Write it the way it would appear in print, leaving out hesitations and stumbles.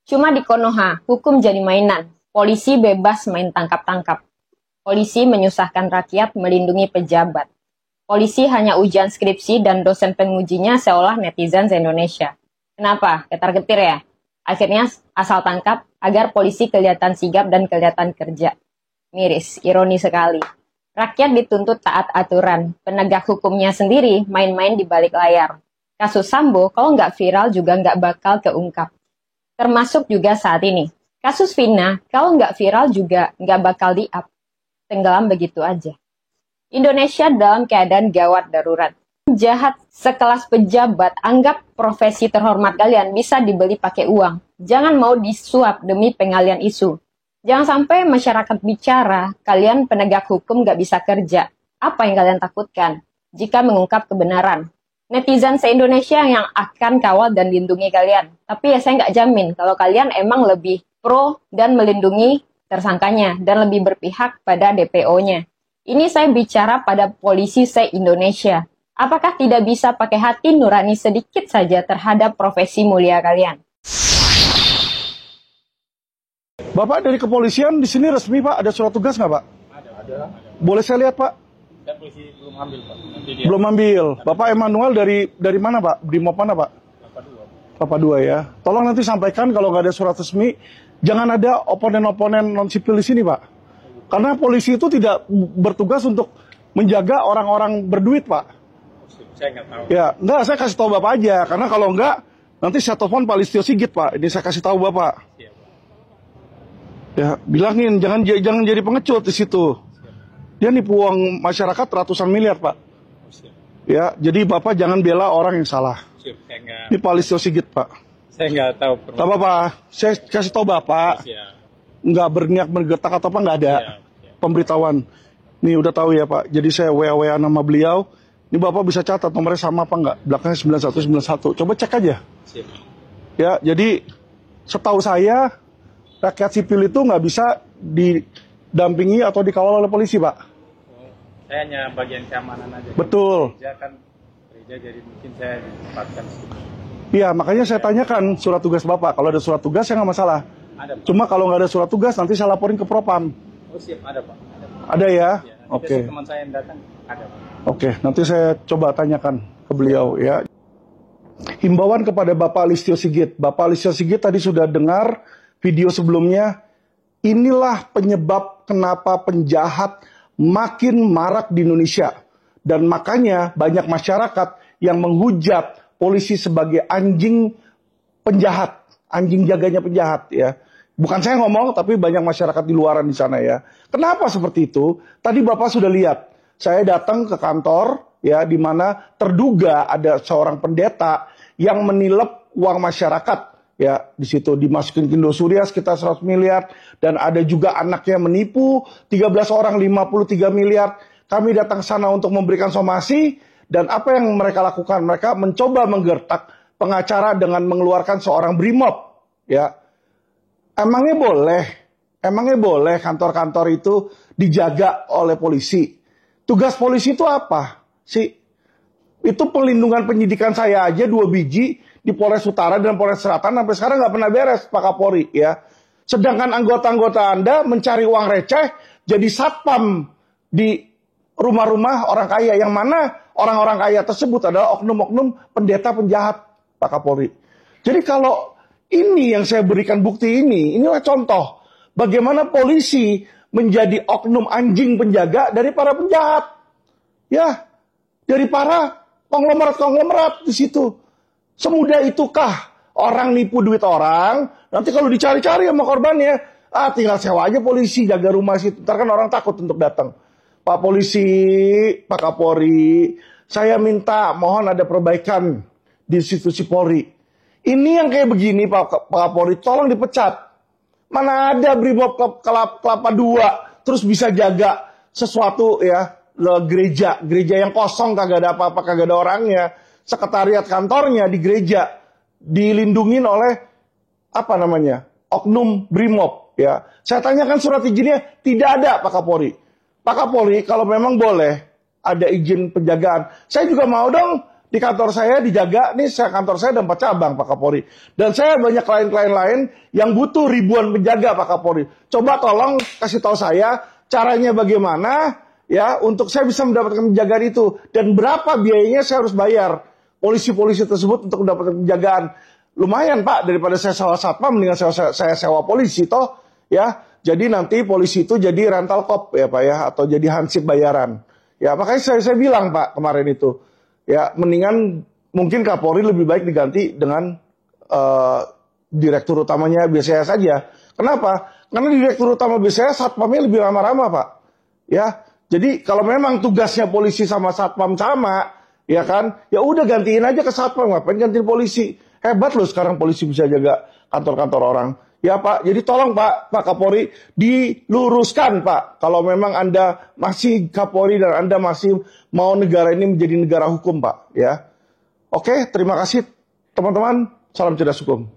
Cuma di Konoha, hukum jadi mainan. Polisi bebas main tangkap-tangkap. Polisi menyusahkan rakyat melindungi pejabat. Polisi hanya ujian skripsi dan dosen pengujinya seolah netizen se-Indonesia. Kenapa? Getar-getir ya? Akhirnya asal tangkap agar polisi kelihatan sigap dan kelihatan kerja. Miris, ironi sekali. Rakyat dituntut taat aturan, penegak hukumnya sendiri main-main di balik layar. Kasus Sambo kalau nggak viral juga nggak bakal keungkap. Termasuk juga saat ini. Kasus Vina kalau nggak viral juga nggak bakal di-up. Tenggelam begitu aja. Indonesia dalam keadaan gawat darurat. Jahat sekelas pejabat, anggap profesi terhormat kalian bisa dibeli pakai uang. Jangan mau disuap demi pengalian isu. Jangan sampai masyarakat bicara, kalian penegak hukum gak bisa kerja. Apa yang kalian takutkan jika mengungkap kebenaran? Netizen se-Indonesia yang akan kawal dan lindungi kalian. Tapi ya saya nggak jamin kalau kalian emang lebih pro dan melindungi tersangkanya dan lebih berpihak pada DPO-nya. Ini saya bicara pada polisi se-Indonesia. Apakah tidak bisa pakai hati nurani sedikit saja terhadap profesi mulia kalian? Bapak dari kepolisian di sini resmi Pak, ada surat tugas nggak Pak? Ada. Boleh saya lihat Pak? Dan polisi belum ambil Pak. Belum ambil. Bapak Emmanuel dari mana Pak? Brimob mana Pak? Kelapa 2 ya. Tolong nanti sampaikan kalau nggak ada surat resmi, jangan ada oponen-oponen non sipil di sini Pak. Karena polisi itu tidak bertugas untuk menjaga orang-orang berduit Pak. Saya nggak tahu. Ya, enggak, saya kasih tahu Bapak aja. Karena kalau enggak, nanti saya telepon Pak Listio Sigit Pak. Ini saya kasih tahu Bapak. Ya, bilangin jangan jadi pengecut di situ. Dia nipu uang masyarakat ratusan miliar, Pak. Ya, jadi Bapak jangan bela orang yang salah. Ini Pak Listio Sigit, Pak. Saya nggak tahu. Tak apa-apa, saya kasih tahu Bapak. Nggak berniat bergetak atau apa, nggak ada pemberitahuan. Nih udah tahu ya, Pak. Jadi saya WA nama beliau. Ini Bapak bisa catat nomornya sama apa nggak? Belakangnya 9191. Coba cek aja. Ya, jadi setahu saya rakyat sipil itu nggak bisa didampingi atau dikawal oleh polisi, Pak. Saya hanya bagian keamanan aja. Betul. Gereja jadi mungkin saya ditempatkan. Iya, makanya saya tanyakan surat tugas Bapak. Kalau ada surat tugas, ya nggak masalah. Ada, Pak. Cuma kalau nggak ada surat tugas, nanti saya laporin ke Propam. Oh siap, ada Pak. Ada ya? Oke. Teman saya yang datang, ada Pak. Oke, nanti saya coba tanyakan ke beliau ya. Himbauan kepada Bapak Listio Sigit. Bapak Listio Sigit tadi sudah dengar video sebelumnya. Inilah penyebab kenapa penjahat makin marak di Indonesia. Dan makanya banyak masyarakat yang menghujat polisi sebagai anjing penjahat. Anjing jaganya penjahat ya. Bukan saya ngomong, tapi banyak masyarakat di luaran di sana ya. Kenapa seperti itu? Tadi Bapak sudah lihat. Saya datang ke kantor ya, di mana terduga ada seorang pendeta yang menilep uang masyarakat. Ya, di situ dimasukin ke Indosuria sekitar 100 miliar. Dan ada juga anaknya menipu 13 orang 53 miliar. Kami datang sana untuk memberikan somasi. Dan apa yang mereka lakukan? Mereka mencoba menggertak pengacara dengan mengeluarkan seorang brimob. Ya, emangnya boleh kantor-kantor itu dijaga oleh polisi? Tugas polisi itu apa sih? Itu pelindungan penyidikan saya aja 2 biji di Polres Utara dan Polres Selatan sampai sekarang nggak pernah beres Pak Kapolri ya. Sedangkan anggota-anggota Anda mencari uang receh jadi satpam di rumah-rumah orang kaya, yang mana orang-orang kaya tersebut adalah oknum-oknum pendeta penjahat Pak Kapolri. Jadi kalau ini yang saya berikan bukti inilah contoh bagaimana polisi menjadi oknum anjing penjaga dari para penjahat. Ya, dari para konglomerat-konglomerat di situ. Semudah itukah orang nipu duit orang? Nanti kalau dicari-cari sama korbannya, tinggal sewa aja polisi jaga rumah situ. Ntar kan orang takut untuk datang. Pak Polisi, Pak Kapolri, saya minta mohon ada perbaikan di institusi Polri. Ini yang kayak begini Pak Kapolri, tolong dipecat. Mana ada Brimob Kelapa 2 terus bisa jaga sesuatu ya, gereja yang kosong kagak ada apa-apa, kagak ada orangnya. Sekretariat kantornya di gereja dilindungin oleh oknum Brimob ya. Saya tanyakan surat izinnya, tidak ada Pak Kapolri. Pak Kapolri kalau memang boleh ada izin penjagaan, saya juga mau dong Di kantor saya dijaga, nih kantor saya ada 4 cabang Pak Kapolri. Dan saya banyak klien-klien lain yang butuh ribuan penjaga Pak Kapolri. Coba tolong kasih tahu saya caranya bagaimana ya untuk saya bisa mendapatkan penjagaan itu. Dan berapa biayanya saya harus bayar polisi-polisi tersebut untuk mendapatkan penjagaan. Lumayan Pak, daripada saya sewa satpam, mendingan saya sewa polisi toh ya. Jadi nanti polisi itu jadi rental cop ya Pak ya, atau jadi hansip bayaran. Ya makanya saya bilang Pak kemarin itu, ya mendingan mungkin Kapolri lebih baik diganti dengan direktur utamanya BCA saja. Kenapa? Karena direktur utama BCA satpamnya lebih ramah-ramah Pak. Ya, jadi kalau memang tugasnya polisi sama satpam sama, ya kan, ya udah gantiin aja ke satpam, ngapain gantiin polisi? Hebat loh sekarang polisi bisa jaga kantor-kantor orang. Ya Pak, jadi tolong Pak Kapolri diluruskan Pak. Kalau memang Anda masih Kapolri dan Anda masih mau negara ini menjadi negara hukum Pak. Ya, oke, terima kasih teman-teman. Salam cerdas hukum.